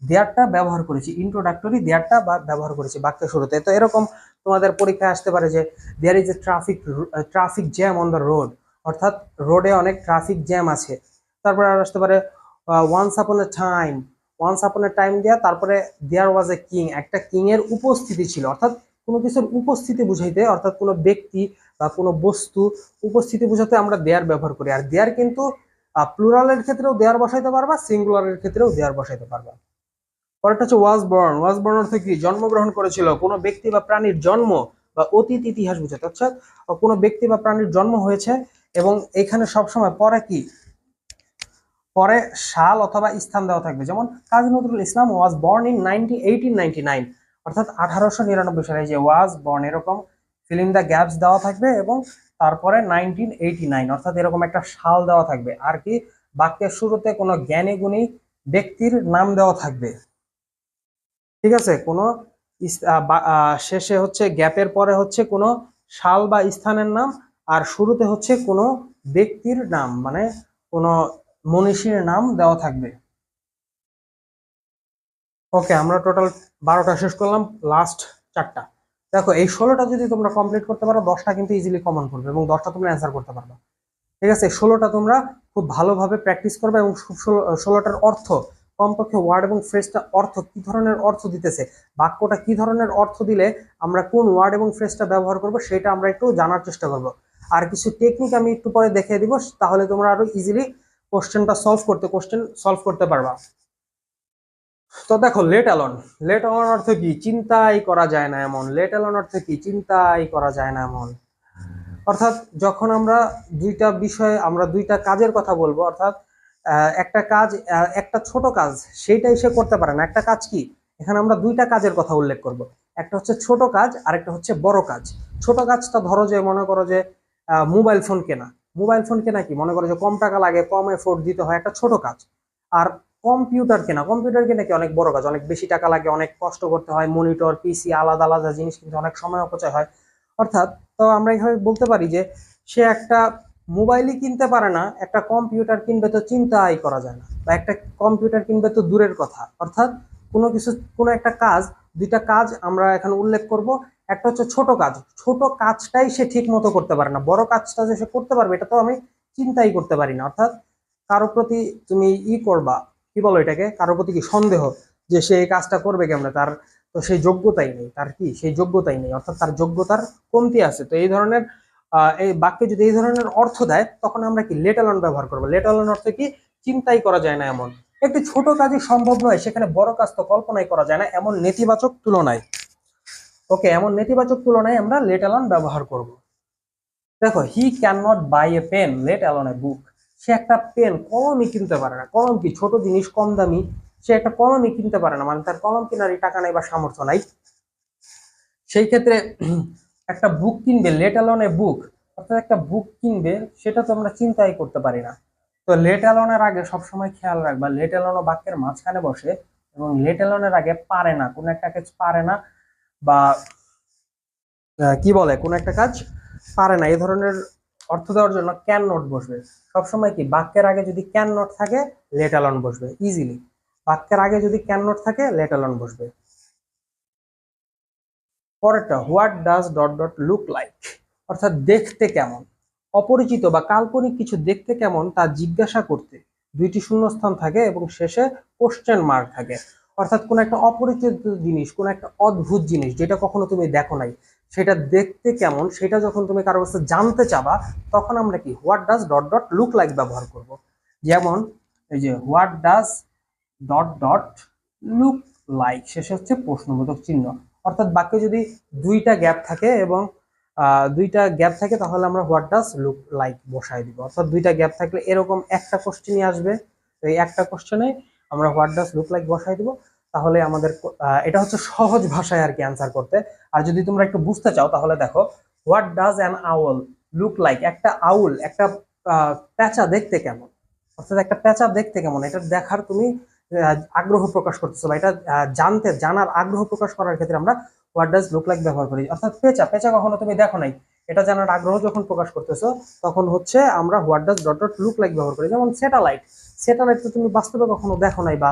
দেয়ারটা ব্যবহার করেছি, ইন্ট্রোডাক্টরি দেয়ারটা ব্যবহার করেছি বাক্যের শুরুতে। তো এরকম তোমাদের পরীক্ষায় আসতে পারে যে there is a traffic jam on the road, অর্থাৎ রোডে অনেক ট্রাফিক জ্যাম আছে। তারপরে আর আসতে পারে ওয়ান্স আপন এ টাইম দেয়া, তারপরে দেয়ার ওয়াজ এ কিং, একটা কিং এর উপস্থিতি ছিল, অর্থাৎ কোনো কিছুর উপস্থিতি বুঝাইতে, অর্থাৎ কোনো ব্যক্তি বা কোনো বস্তু উপস্থিতি বোঝাতে আমরা দেয়ার ব্যবহার করি। আর দেয়ার কিন্তু প্লুরালের ক্ষেত্রেও দেয়ার বসাইতে পারবা, সিঙ্গুলারের ক্ষেত্রেও দেয়ার বসাইতে পারবা। পরেরটা হচ্ছে ওয়াজ বর্ন অর্থ কি? জন্মগ্রহণ করেছিল, কোনো ব্যক্তি বা প্রাণীর জন্ম বা অতীত ইতিহাস বোঝাতে, অর্থাৎ কোনো ব্যক্তি বা প্রাণীর জন্ম হয়েছে এবং এখানে সবসময় পরে কি পরে সাল অথবা স্থান দেওয়া থাকবে, যেমন Kazi Nazrul Islam was born in 1899, অর্থাৎ 1899 সালে, যে ওয়াজ বর্ন এরকম ফিল ইন দ্য গ্যাপস দেওয়া থাকবে এবং তারপরে 1989 অর্থাৎ এরকম একটা সাল দেওয়া থাকবে। আর কি বাক্যের শুরুতে কোনো জ্ঞানী গুণী ব্যক্তির নাম দেওয়া থাকবে, ঠিক আছে। কোনো শেষে হচ্ছে গ্যাপের পরে হচ্ছে কোনো সাল বা স্থানের নাম, আর শুরুতে হচ্ছে কোনো ব্যক্তির নাম, মানে কোনো মনীষীর নাম দেওয়া থাকবে। ওকে, আমরা টোটাল 12টা শেষ করলাম, লাস্ট 4টা। দেখো এই 16টা যদি তোমরা কমপ্লিট করতে পারো 10টা কিন্তু ইজিলি কমন করবে এবং 10টা তোমরা অ্যান্সার করতে পারবে, ঠিক আছে। 16টা তোমরা খুব ভালোভাবে প্র্যাকটিস করবে এবং 16টার অর্থ, কমপক্ষে ওয়ার্ড এবং ফ্রেজটা অর্থ কি ধরনের অর্থ দিতেছে, বাক্যটা কি ধরনের অর্থ দিলে আমরা কোন ওয়ার্ড এবং ফ্রেজটা ব্যবহার করব সেটা আমরা একটু জানার চেষ্টা করব। আর কিছু টেকনিক আমি একটু পরে দেখিয়ে দিব, তাহলে তোমরা আরো ইজিলি কোশ্চেন সলভ করতে পারবা। তো দেখো, লেট অ্যালোন অর্থ কি? চিন্তাই করা যায় না এমন। লেট অ্যালোন অর্থ কি? চিন্তাই করা যায় না এমন। অর্থাৎ যখন আমরা দুইটা কাজের কথা বলবো, অর্থাৎ একটা কাজ, একটা ছোট কাজ সেইটাই সে করতে পারে না। একটা কাজ কি, এখানে আমরা দুইটা কাজের কথা উল্লেখ করব। একটা হচ্ছে ছোট কাজ আর একটা হচ্ছে বড় কাজ। ছোট কাজটা ধরো যে, মনে করো যে মোবাইল ফোন কেনা। মোবাইল ফোন কেনা কি, মনে করো যে কম টাকা লাগে, কম এফোর্ট দিতে হয়, একটা ছোট কাজ। আর কম্পিউটার কেনা কি অনেক বড় কাজ, অনেক বেশি টাকা লাগে, অনেক কষ্ট করতে হয়, মনিটর পিসি আলাদা আলাদা জিনিস, কিন্তু অনেক সময় অপচয় হয়। অর্থাৎ তো আমরা এভাবে বলতে পারি যে সে একটা মোবাইলই কিনতে পারে না, একটা কম্পিউটার কিনবে তো চিন্তাই করা যায় না, বা একটা কম্পিউটার কিনবে তো দূরের কথা। অর্থাৎ কোনো একটা কাজ, দুইটা কাজ আমরা এখানে উল্লেখ করব। একটা হচ্ছে ছোট কাজ, ছোট কাজটাই সে ঠিক মতো করতে পারে না, বড় কাজটা যে সে করতে পারবে এটা তো আমি চিন্তাই করতে পারি না। অর্থাৎ কারো প্রতি তুমি করবা, কি বলো এটাকে, কারো প্রতি কি সন্দেহ যে সে এই কাজটা করবে কেমনে, তার তো সেই যোগ্যতাই নেই, সেই যোগ্যতাই নেই, অর্থাৎ তার যোগ্যতার কমতি আছে। তো এই ধরনের এই বাক্যে যদি এই ধরনের অর্থ দেয়, তখন আমরা কি লেট অ্যালোন ব্যবহার করবো। লেট অ্যালোন অর্থ কি? চিন্তাই করা যায় না এমন। একটি ছোট কাজই সম্ভব নয়, সেখানে বড় কাজ তো কল্পনাই করা যায় না, এমন নেতিবাচক তুলনায়। ওকে, এমন নেতিবাচক তুলনায় আমরা লেট অ্যালোন ব্যবহার করব। দেখো, he can not buy a pen let alone a book. সে একটা পেন, কলমই কিনতে পারে না। কলম কি ছোট জিনিস, কম দামি, সে একটা কলমই কিনতে পারে না, মানে তার কলম কেনারই টাকা নাই বা সামর্থ্য নাই। সেই ক্ষেত্রে একটা বুক কিনবে, লেট অ্যালোন এ বুক, অর্থাৎ একটা বুক কিনবে, সেটা তো আমরা চিন্তাই করতে পারি না। তো লেট অ্যালোনের আগে সবসময় খেয়াল রাখবা, লেট অ্যালোন বাক্যের মাঝখানে বসে, এবং লেট অ্যালোনের আগে পারে না, কোন একটা কাজ পারে না, বা কি বলে, কোন একটা কাজ পারে না, এই ধরনের অর্থ দেওয়ার জন্য ক্যান নট বসবে। সবসময় কি বাক্যের আগে যদি ক্যান নট থাকে, লেট অ্যালোন বসবে ইজিলি। বাক্যের আগে যদি ক্যান নট থাকে, লেট অ্যালোন বসবে। পরেরটা, what does dot dot look like, অর্থাৎ দেখতে কেমন। অপরিচিত বা কাল্পনিক কিছু দেখতে কেমন তা জিজ্ঞাসা করতে দুইটি শূন্যস্থান থাকে এবং শেষে কোশ্চেন মার্ক থাকে। অর্থাৎ কোন একটা অপরিচিত জিনিস, কোন একটা অদ্ভুত জিনিস যেটা কখনো তুমি দেখো নাই, সেটা দেখতে কেমন, সেটা যখন তুমি কারো কাছে জানতে চাবা, তখন আমরা কি what does dot dot look like ব্যবহার করব। যেমন এই যে what does dot dot look like, শেষে হচ্ছে প্রশ্নবোধক চিহ্ন। অর্থাৎ বাক্যে যদি দুইটা গ্যাপ থাকে এবং তাহলে আমরা হোয়াট ডাজ লুক লাইক বসাই দিব। অর্থাৎ দুইটা গ্যাপ থাকলে এরকম একটা কোশ্চেনই আসবে, তো এই একটা কোশ্চেনে আমরা হোয়াট ডাজ লুক লাইক বসাই দিব। তাহলে আমাদের এটা হচ্ছে সহজ ভাষায় আর কি অ্যান্সার করতে। আর যদি তোমরা একটু বুঝতে চাও তাহলে দেখো, what does an owl look like, একটা আউল, একটা প্যাঁচা দেখতে কেমন। অর্থাৎ একটা প্যাঁচা দেখতে কেমন, এটা দেখার তুমি আগ্রহ প্রকাশ করতেছো, বা এটা জানার আগ্রহ প্রকাশ করার ক্ষেত্রে আমরা হোয়াট ডাজ লুক লাইক ব্যবহার করি। অর্থাৎ পেঁচা কখনো তুমি দেখো নাই, এটা জানার আগ্রহ যখন প্রকাশ করতেছো, তখন হচ্ছে আমরা what does dot dot look like ব্যবহার করি। যেমন স্যাটেলাইট তো তুমি বাস্তবে কখনো দেখো নাই, বা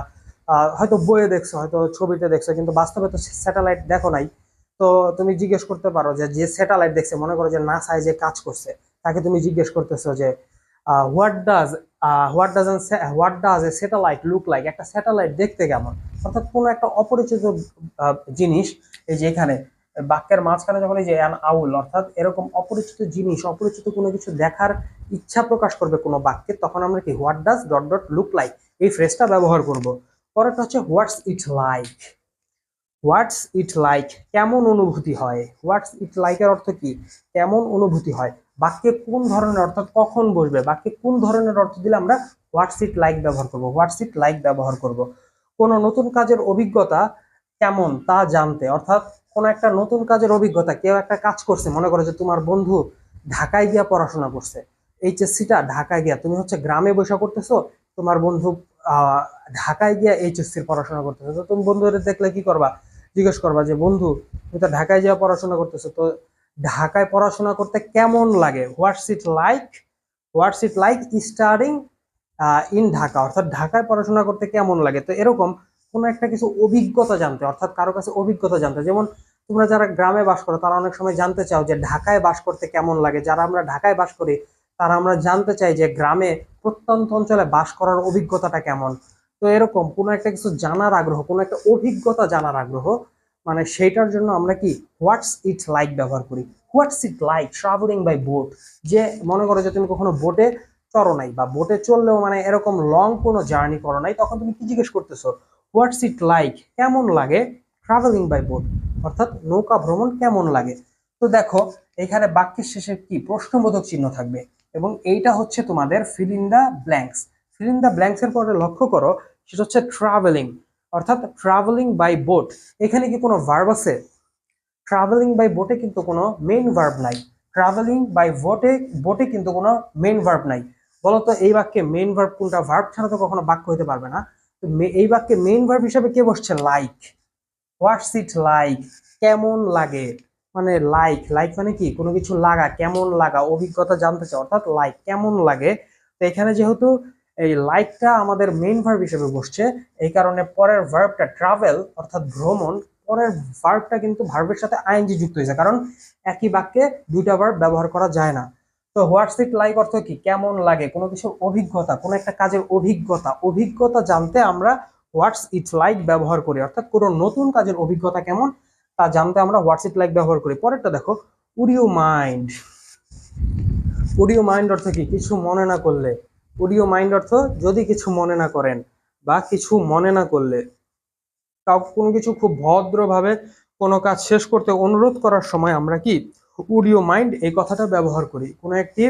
হয়তো বইয়ে দেখছো, হয়তো ছবিতে দেখছো, কিন্তু বাস্তবে তো স্যাটেলাইট দেখো নাই। তো তুমি জিজ্ঞেস করতে পারো যে স্যাটেলাইট দেখছে, মনে করো যে নাসায় যে কাজ করছে, তাকে তুমি জিজ্ঞেস করতেছো যে what does what does a satellite look like, একটা স্যাটেলাইট দেখতে কেমন। অর্থাৎ কোনো একটা অপরিচিত জিনিস, এই যে এখানে বাক্যের মাঝখানে যখন এই যে অ্যান আউল, অর্থাৎ এরকম অপরিচিত জিনিস, অপরিচিত কোনো কিছু দেখার ইচ্ছা প্রকাশ করবে কোনো বাক্যে, তখন আমরা কি what does dot dot look like এই ফ্রেজটা ব্যবহার করব। পরেরটা হচ্ছে হোয়াটস it like. What's it like, কেমন অনুভূতি হয়। হোয়াটস ইট লাইকের অর্থ কি? কেমন অনুভূতি হয়। বাক্যে কোন ধরনের, অর্থাৎ কখন বসবে, বাক্যে কোন ধরনের অর্থ দিলে আমরা হোয়াটস ইট লাইক ব্যবহার করব, হোয়াটস ইট লাইক ব্যবহার করব। কোনো নতুন কাজের অভিজ্ঞতা কেমন তা জানতে, অর্থাৎ কোনো একটা নতুন কাজের অভিজ্ঞতা, কেউ একটা কাজ করছে, মনে করো যে তোমার বন্ধু ঢাকায় গিয়া পড়াশোনা করছে, এইচএসসিটা ঢাকায় গিয়া, তুমি হচ্ছে গ্রামে বসে করতেছো, তোমার বন্ধু আহ ঢাকায় গিয়া এইচএসসির পড়াশোনা করতেছো, তো তুমি বন্ধুদের দেখলে কি করবা, জিজ্ঞেস করবা যে বন্ধু তুমি তো ঢাকায় গিয়া পড়াশোনা করতেছো, তো ঢাকায় পড়াশোনা করতে কেমন লাগে, what's it like, what's it like studying in Dhaka, অর্থাৎ ঢাকায় পড়াশোনা করতে কেমন লাগে। তো এরকম কোনো একটা কিছু অভিজ্ঞতা জানতে, অর্থাৎ কারো কাছে অভিজ্ঞতা জানতে, যেমন তোমরা যারা গ্রামে বাস করো তারা অনেক সময় জানতে চাও যে ঢাকায় বাস করতে কেমন লাগে, যারা আমরা ঢাকায় বাস করি তারা আমরা জানতে চাই যে গ্রামে প্রত্যন্ত অঞ্চলে বাস করার অভিজ্ঞতাটা কেমন। তো এরকম কোনো একটা কিছু জানার আগ্রহ, কোনো একটা অভিজ্ঞতা জানার আগ্রহ, মানে সেইটার জন্য আমরা কি হোয়াটস ইট লাইক ব্যবহার করি। What's it like travelling by boat, যে মনে করো যে তুমি কখনো বোটে চড়ো নাই বা বোটে চললেও মানে এরকম লং কোনো জার্নি করো নাই, তখন তুমি কি জিজ্ঞেস করতেছো, হোয়াটস ইট লাইক, কেমন লাগে ট্রাভেলিং বাই বোট, অর্থাৎ নৌকা ভ্রমণ কেমন লাগে। তো দেখো এখানে বাক্যের শেষে কি প্রশ্নবোধক চিহ্ন থাকবে, এবং এইটা হচ্ছে তোমাদের fill in the blanks. Fill in the blanks এর পরে লক্ষ্য করো, সেটা হচ্ছে ট্রাভেলিং, অর্থাৎ ট্রাভেলিং বাই বোট। এখানে কি কোনো ভার্ব আছে? ট্রাভেলিং বাই বোটে কিন্তু কোনো মেইন ভার্ব নাই। ট্রাভেলিং বাই বোটে বোটে কিন্তু কোনো মেইন ভার্ব নাই। বলতো এই বাক্যে মেইন ভার্ব কোনটা? ভার্ব ছাড়া তো কখনো বাক্য হতে পারবে না। তো এই বাক্যে মেইন ভার্ব হিসেবে কে বসছে? লাইক। হোয়াটস ইট লাইক, কেমন লাগে, মানে লাইক, লাইক মানে কি কোনো কিছু লাগা, কেমন লাগা, অভিজ্ঞতা জানতে চাও, অর্থাৎ লাইক কেমন লাগে। তো এখানে যেহেতু এই লাইকটা আমাদের মেইন ভার্ব হিসেবে বসছে, এই কারণে পরের ভার্বটা ট্রাভেল অর্থাৎ ভ্রমণ, পরের ভার্বটা কিন্তু ভার্বের সাথে আইএনজি যুক্ত হয়েছে, কারণ একই বাক্যে দুইটা ভার্ব ব্যবহার করা যায় না। তো হোয়াটস ইট লাইক অর্থ কি? কেমন লাগে, কোনো কিছুর অভিজ্ঞতা, কোনো একটা কাজের অভিজ্ঞতা, অভিজ্ঞতা জানতে আমরা হোয়াটস ইট লাইক ব্যবহার করি, অর্থাৎ কোনো নতুন কাজের অভিজ্ঞতা কেমন তা জানতে আমরা হোয়াটস ইট লাইক ব্যবহার করি। পরেরটা দেখো, would you mind. Would you mind অর্থ কি? কিছু মনে না করলে। উড ইউ মাইন্ড অর্থ যদি কিছু মনে না করেন বা কিছু মনে না করলে, কোনো কিছু খুব ভদ্রভাবে কোনো কাজ শেষ করতে অনুরোধ করার সময় আমরা কি উড ইউ মাইন্ড এই কথাটা ব্যবহার করি। কোনো একটি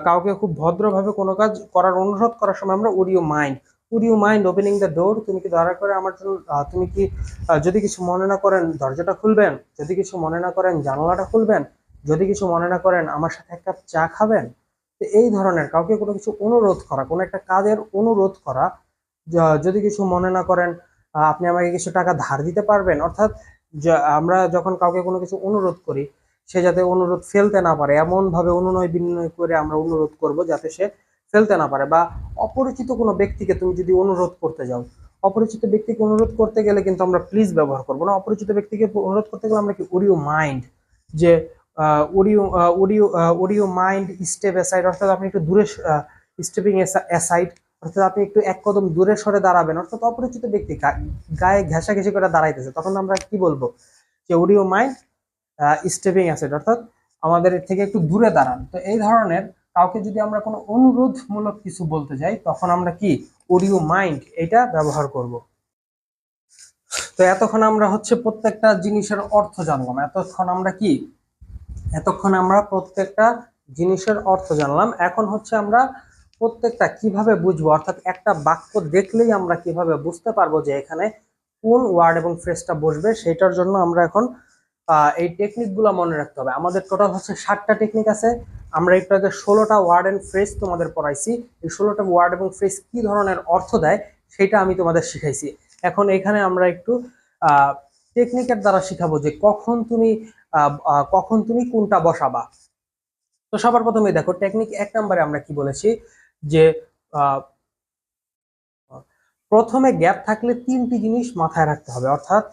কাউকে খুব ভদ্রভাবে কোনো কাজ করার অনুরোধ করার সময় আমরা would you mind, would you mind opening the door, তুমি কি দয়া করে আমার জন্য তুমি কি যদি কিছু মনে না করেন দরজাটা খুলবেন, যদি কিছু মনে না করেন জানালাটা খুলবেন, যদি কিছু মনে না করেন আমার সাথে এক কাপ চা খাবেন। তো এই ধরনের কাউকে কোনো কিছু অনুরোধ করা, কোনো একটা কাজের অনুরোধ করা, যদি কিছু মনে না করেন আপনি আমাকে কিছু টাকা ধার দিতে পারবেন, অর্থাৎ আমরা যখন কাউকে কোনো কিছু অনুরোধ করি সে যাতে অনুরোধ ফেলতে না পারে, এমন ভাবে অনুনয় বিনয় করে আমরা অনুরোধ করব যাতে সে ফেলতে না পারে। বা অপরিচিত কোনো ব্যক্তিকে তুমি যদি অনুরোধ করতে যাও, অপরিচিত ব্যক্তিকে অনুরোধ করতে গেলে কিন্তু আমরা প্লিজ ব্যবহার করবো না, অপরিচিত ব্যক্তিকে অনুরোধ করতে গেলে আমরা কি উড ইউ মাইন্ড, যে would you mind step aside, অর্থাৎ আপনি একটু দূরে স্টেপিং অ্যাসাইড, অর্থাৎ আপনি একটু এক কদম দূরে সরে দাঁড়াবেন, অর্থাৎ অপরিচিত ব্যক্তি গায়ে ঘেঁষাঘেঁষি করে দাঁড়াইতেছে, তখন আমরা কি বলবো যে would you mind stepping aside, অর্থাৎ আমাদের থেকে একটু দূরে দাঁড়ান। তো এই ধরনের কাউকে যদি আমরা কোনো অনুরোধমূলক কিছু বলতে যাই তখন আমরা কি উড ইউ মাইন্ড এটা ব্যবহার করব। তো এতক্ষণ আমরা হচ্ছে প্রত্যেকটা জিনিসের অর্থ জানলাম, এতক্ষণ আমরা প্রত্যেকটা জিনিসের অর্থ জানলাম। এখন হচ্ছে আমরা প্রত্যেকটা কিভাবে বুঝবো, অর্থাৎ একটা বাক্য দেখলেই আমরা কিভাবে বুঝতে পারবো যে এখানে কোন ওয়ার্ড এবং ফ্রেজটা বসবে, সেটার জন্য আমরা এখন এই টেকনিকগুলো মনে রাখতে হবে। আমাদের টোটাল হচ্ছে 7টা টেকনিক আছে। আমরা একটু আগে 16টা ওয়ার্ড এন্ড ফ্রেজ তোমাদের পড়াইছি। এই 16টা ওয়ার্ড এবং ফ্রেজ কি ধরনের অর্থ দেয় সেটা আমি তোমাদের শিখাইছি। এখন এখানে আমরা একটু টেকনিকের দ্বারা শিখাবো যে কখন তুমি কোনটা বসাবা। তো সবার প্রথমে দেখো টেকনিক 1 নম্বরে আমরা কি বলেছি যে প্রথমে গ্যাপ থাকলে 3টি জিনিস মাথায় রাখতে হবে, অর্থাৎ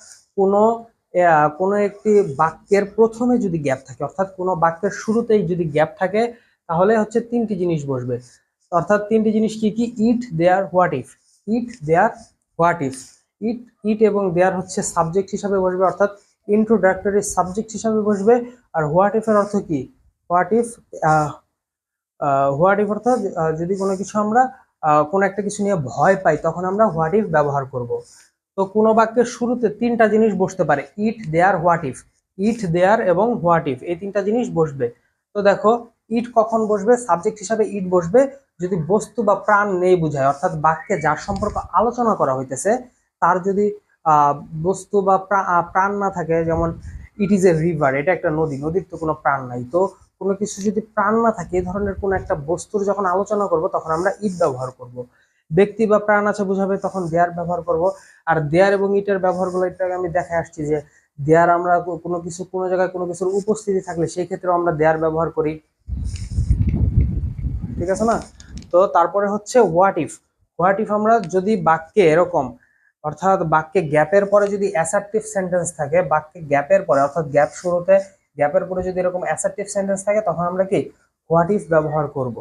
কোনো একটি বাক্যের প্রথমে যদি গ্যাপ থাকে, অর্থাৎ কোনো বাক্যের শুরুতেই যদি গ্যাপ থাকে তাহলে হচ্ছে 3টি জিনিস বসবে। অর্থাৎ 3টি জিনিস কি কি? It, there, what if. It, there, what if. It এবং দেয়ার হচ্ছে সাবজেক্ট হিসাবে বসবে, অর্থাৎ ইন্ট্রোডাক্টরি সাবজেক্ট হিসাবে বসবে। আর হোয়াট ইফ এর অর্থ কি? হোয়াট ইফ অর্থাৎ যদি কোনো কিছু আমরা কোনো একটা কিছু নিয়ে ভয় পাই তখন আমরা হোয়াট ইফ ব্যবহার করব। তো কোনো বাক্যের শুরুতে 3টা জিনিস বসতে পারে, ইট, দেয়ার, হোয়াট ইফ। ইট, দেয়ার এবং হোয়াট ইফ এই 3টা জিনিস বসবে। তো দেখো ইট কখন বসবে, সাবজেক্ট হিসাবে ইট বসবে যদি বস্তু বা প্রাণ নেই বুঝায়, অর্থাৎ বাক্যে যার সম্পর্ক আলোচনা করা হইতেছে তার যদি বস্তু বা প্রাণ না থাকে, যেমন ইট ইজ এ রিভার, এটা একটা নদী, নদীর তো কোনো প্রাণ নাই, তো কোনো কিছু যদি প্রাণ না থাকে এই ধরনের কোনো একটা বস্তুর যখন আলোচনা করব তখন আমরা ইট ব্যবহার করব। ব্যক্তি বা প্রাণ আছে বুঝাবে তখন দেয়ার ব্যবহার করব। আর দেয়ার এবং ইটের ব্যবহারগুলো এটাকে আমি দেখে আসছি যে দেয়ার আমরা কোনো কিছু কোনো জায়গায় কোনো কিছুর উপস্থিতি থাকলে সেই ক্ষেত্রে আমরা দেয়ার ব্যবহার করি, ঠিক আছে না? তো তারপরে হচ্ছে হোয়াট ইফ। হোয়াট ইফ আমরা যদি বাক্যে এরকম, অর্থাৎ বাক্যে গ্যাপের পরে যদি অ্যাসার্টিভ সেন্টেন্স থাকে, বাক্যে গ্যাপের পরে অর্থাৎ গ্যাপ শুরুতে গ্যাপের পরে যদি এরকম অ্যাসার্টিভ সেন্টেন্স থাকে তখন আমরা কি হোয়াট ইফ ব্যবহার করব।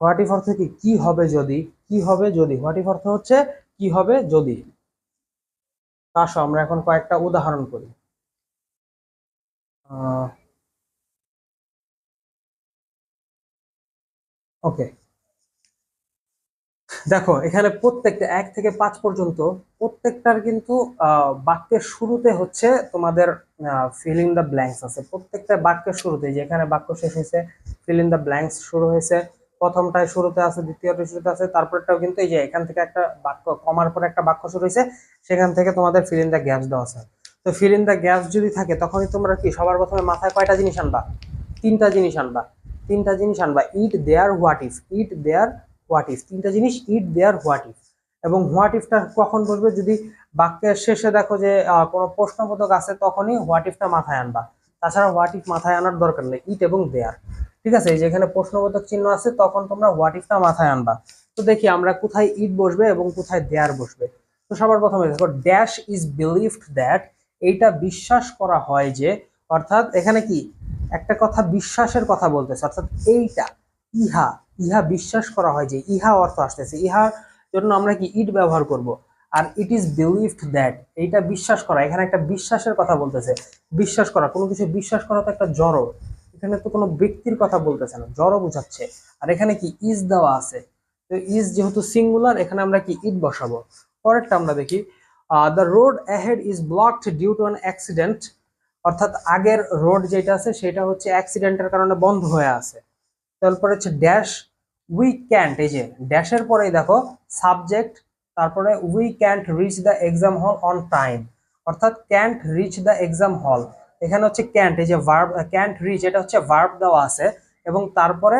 হোয়াট ইফ অর্থ কি, কি হবে যদি, কি হবে যদি, হোয়াট ইফ অর্থ হচ্ছে কি হবে যদি। আসো আমরা এখন কয়েকটা উদাহরণ করি। ওকে, দেখো এখানে প্রত্যেকটা 1 থেকে 5 পর্যন্ত প্রত্যেকটার কিন্তু বাক্যের শুরুতে হচ্ছে তোমাদের ফিল ইন দ্য ব্ল্যাঙ্কস আছে। প্রত্যেকটা বাক্যের শুরুতে, যেখানে বাক্য শেষ হয়েছে ফিল ইন দ্য ব্ল্যাঙ্কস শুরু হয়েছে, প্রথমটায় শুরুতে আছে, দ্বিতীয়টায় শুরুতে আছে, তারপরটাও কিন্তু এই যে এখান থেকে একটা বাক্য কমার পরে একটা বাক্য শুরু হয়েছে, সেখান থেকে তোমাদের ফিল ইন দ্য গ্যাপস দেওয়া আছে। তো ফিল ইন দ্য গ্যাপস যদি থাকে তখনই তোমরা কি সবার প্রথমে মাথায় কয়টা জিনিস আনবা, তিনটা জিনিস আনবা, তিনটা জিনিস আনবা, it there what if, it there what if, তিনটা জিনিস, ইট দেয়ার হোয়াট ইফ। এবং হোয়াট ইফটা কখন বসবে, যদি বাক্যের শেষে দেখো যে কোনো প্রশ্নবোধক আছে তখনই হোয়াট ইফটা মাথায় আনবা, তাছাড়া হোয়াট ইফ মাথায় আনার দরকার নেই, ইট এবং দেয়ার, ঠিক আছে? এই যে এখানে প্রশ্নবোধক চিহ্ন আছে তখন তোমরা হোয়াট ইফটা মাথায় আনবা। তো দেখি আমরা কোথায় ইট বসবে এবং কোথায় দেয়ার বসবে। তো সবার প্রথমে দেখো ড্যাশ ইজ বিলিভড দ্যাট, এইটা বিশ্বাস করা হয় যে, অর্থাৎ এখানে কি একটা কথা বিশ্বাসের কথা বলতেছে, অর্থাৎ এইটা ইহা, ইহা বিশ্বাস করা হয় যে, ইহা অর্থ আসতেছে, ইহার জন্য আমরা কি ইট ব্যবহার করব। আর ইট ইজ বিলিভড দ্যাট, এইটা বিশ্বাস করা, এখানে একটা বিশ্বাসের কথা বলতেছে। বিশ্বাস করা, কোনো কিছু বিশ্বাস করা তো একটা জড়, এখানে তো কোনো ব্যক্তির কথা বলতেছে না, জড় বোঝাচ্ছে। আর এখানে কি ইজ দেওয়া আছে, তো ইজ যেহেতু সিঙ্গুলার এখানে আমরা কি ইট বসাবো। পরেরটা আমরা দেখি, the road ahead is blocked due to an accident, অর্থাৎ আগের রোড যেটা আছে সেটা হচ্ছে অ্যাক্সিডেন্টের কারণে বন্ধ হয়ে আছে। তারপরে হচ্ছে ড্যাশ উই ক্যান্ট, এই যে ড্যাশের পরেই দেখো সাবজেক্ট, তারপরে we can't reach the exam hall on time, অর্থাৎ can't reach the exam hall, এখানে হচ্ছে ক্যান্ট, এই যে ভার্ব ক্যান্ট রিচ এটা হচ্ছে ভার্ব দেওয়া আছে এবং তারপরে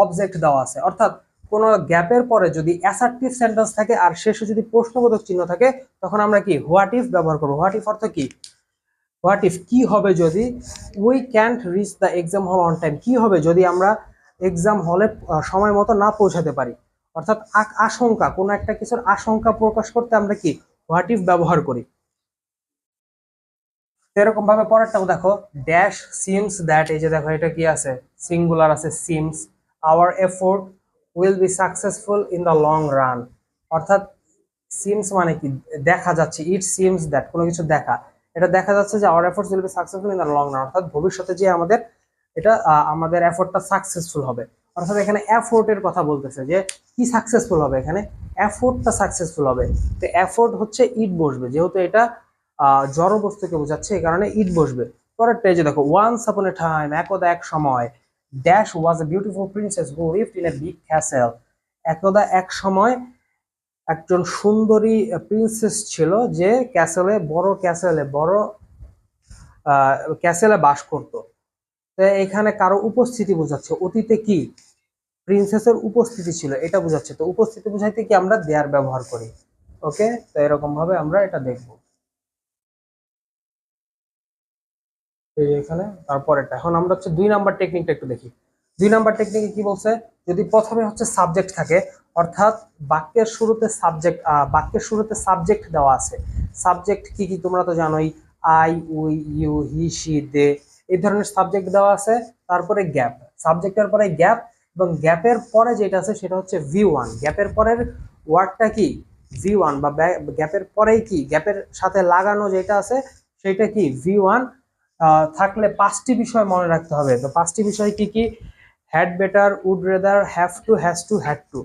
অবজেক্ট দেওয়া আছে। অর্থাৎ কোনো গ্যাপের পরে যদি অ্যাসার্টিভ সেন্টেন্স থাকে আর শেষে যদি প্রশ্নবোধক চিহ্ন থাকে তখন আমরা কি হোয়াট ইফ ব্যবহার করবো। হোয়াট ইফ অর্থ কি, হোয়াট ইফ কি হবে যদি, we can't reach the exam hall on time, কি হবে যদি আমরা এক্সাম হলে সময় মতো না পৌঁছাতে পারি, অর্থাৎ আশঙ্কা, কোনো একটা কিছুর আশঙ্কা প্রকাশ করতে আমরা কি হোয়াট ইফ ব্যবহার করি। এরকম ভাবে পরেরটাও দেখো, ড্যাশ সিমস দ্যাট, এই যে দেখো এটা কি আছে, সিঙ্গুলার আছে seems, our effort will be successful in the long run, অর্থাৎ সিমস মানে কি দেখা যাচ্ছে, ইট সিমস দ্যাট কোনো কিছু দেখা, এটা দেখা যাচ্ছে যে our efforts will be successful in the long run, অর্থাৎ ভবিষ্যতে যে আমাদের এটা আমাদের এফোর্টটা সাকসেসফুল হবে। অর্থাৎ এখানে এফোর্টের কথা বলতেছে যে কি সাকসেসফুল হবে, এখানে এফোর্টটা সাকসেসফুল হবে। তো এফোর্ট হচ্ছে ইট বসবে, যেহেতু এটা জড় বস্তুকে বোঝাচ্ছে এই কারণে ইট বসবে। পরের পেজে দেখো, ওয়ান্স আপন এ টাইম, একদা এক সময়, dash was a beautiful princess who lived in a big castle, একদা এক সময় একজন সুন্দরী প্রিন্সেস ছিল যে ক্যাসেলে, বড় ক্যাসেলে, বড় ক্যাসেলে বাস করত। তো এখানে কারো উপস্থিতি বোঝাচ্ছে, অতীতে কি প্রিন্সেসের উপস্থিতি ছিল এটা বোঝাচ্ছে, তো উপস্থিতি বোঝাইতে কি আমরা দেয়ার ব্যবহার করি। ওকে, তো এরকম ভাবে আমরা এটা দেখবো এখানে। তারপরেটা এখন আমরা হচ্ছে 2 নাম্বার টেকনিকটা একটু দেখি। 2 নাম্বার টেকনিকে কি বলছে, যদি প্রথমে হচ্ছে সাবজেক্ট থাকে, অর্থাৎ বাক্যের শুরুতে সাবজেক্ট, বাক্যের শুরুতে সাবজেক্ট দেওয়া আছে, সাবজেক্ট কি কি তোমরা তো জানোই, I, we, you, he, she, they, এই ধরনের সাবজেক্ট দেওয়া আছে। তারপরে গ্যাপ, সাবজেক্টের পরে গ্যাপ, এবং গ্যাপের পরে যেটা আছে সেটা হচ্ছে V1, গ্যাপের পরের ওয়ার্ডটা কি V1, বা গ্যাপের পরেই কি গ্যাপের সাথে লাগানো যেটা আছে সেটা কি V1 থাকলে 5টি বিষয় মনে রাখতে হবে। তো 5টি বিষয় কি কি, had better, would rather, have to, has to, had to,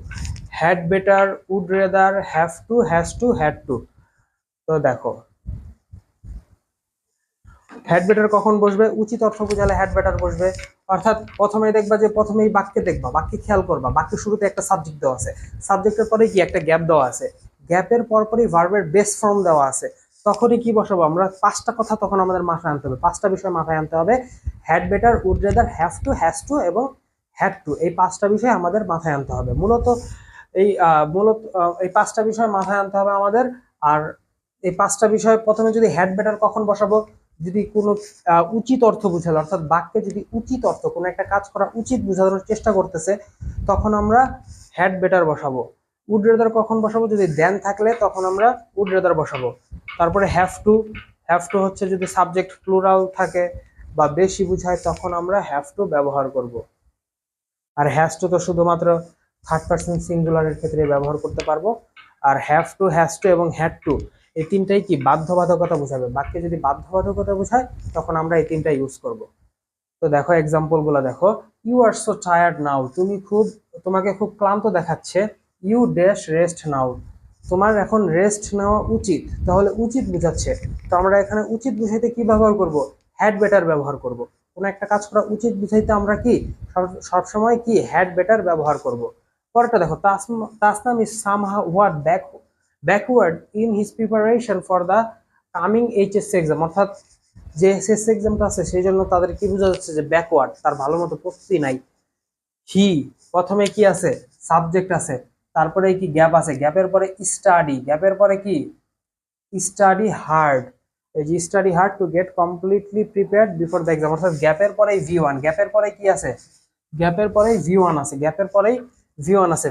had better, would rather, have to, has to, had to. তো দেখো হ্যাড বেটার কখন বসবে? উচিত অর্থ বোঝালে হ্যাড বেটার বসবে। অর্থাৎ প্রথমে দেখবা যে প্রথমেই বাক্যে দেখবা, বাক্যে খেয়াল করবা, বাক্যের শুরুতে একটা সাবজেক্ট দেওয়া আছে, সাবজেক্টের পরে কি একটা গ্যাপ দেওয়া আছে, গ্যাপের পরপরই ভার্বের বেস ফর্ম দেওয়া আছে। তখনই কি বসাবো আমরা? পাঁচটা কথা তখন আমাদের মাথায় আনতে হবে, পাঁচটা বিষয় মাথায় আনতে হবে। Had better, would rather, have to, has to এবং হ্যাড টু, এই পাঁচটা বিষয় আমাদের মাথায় আনতে হবে। এই পাঁচটা বিষয় মাথায় আনতে হবে আমাদের। আর এই পাঁচটা বিষয় প্রথমে যদি হ্যাড বেটার কখন বসাবো, যদি কোনো উচিত অর্থ বুঝালো, অর্থাৎ বাক্যে যদি উচিত অর্থ, কোনো একটা কাজ করা উচিত বোঝানোর চেষ্টা করতেছে, তখন আমরা হ্যাড বেটার বসাবো। উড রেদার কখন বসাবো? যদি দেন থাকলে তখন আমরা উড রেদার বসাবো। তারপরে হ্যাভ টু, হ্যাভ টু হচ্ছে যদি সাবজেক্ট প্লুরাল থাকে বা বেশি বুঝায় তখন আমরা হ্যাভ টু ব্যবহার করব। আর হ্যাজ টু তো শুধুমাত্র থার্ড পার্সন সিঙ্গুলারের ক্ষেত্রে ব্যবহার করতে পারবো। আর হ্যাভ টু, হ্যাজ টু এবং হ্যাড টু, এই তিনটাই কি বাধ্যবাধকতা বোঝাবে। বাক্যে যদি বাধ্যবাধকতা বোঝায় তখন আমরা এই তিনটা ইউজ করব। তো দেখো এক্সাম্পল গুলো দেখো। You are so tired now, তোমাকে খুব ক্লান্ত দেখাচ্ছে। ইউ ড্যাশ রেস্ট নাও, তোমার এখন রেস্ট নেওয়া উচিত। তাহলে উচিত বুঝাচ্ছে, তো আমরা এখানে উচিত বুঝাইতে কি ব্যবহার করব? হ্যাড বেটার ব্যবহার করব। কোনো একটা কাজ করা উচিত বুঝাইতে আমরা কি সবসময় কি হ্যাড বেটার ব্যবহার করব। পরেরটা দেখো, Tasnim is somehow what backward in his preparation for the coming HSC exam, অর্থাৎ যে এসএসসি এক্সামটা আছে সেই জন্য তাদের কি বোঝা যাচ্ছে যে ব্যাকওয়ার্ড, তার ভালো মতো প্রস্তুতি নাই। হি, প্রথমে কি আছে? সাবজেক্ট আছে, তারপরে কি গ্যাপ আছে, গ্যাপের পরে স্টাডি, গ্যাপের পরে কি স্টাডি হার্ড, এই যে study hard to get completely prepared before the exam, অর্থাৎ গ্যাপের পরে ভি ওয়ান, গ্যাপের পরে কি আছে? গ্যাপের পরে ভি ওয়ান আছে, গ্যাপের পরেই ভি ওয়ান আছে।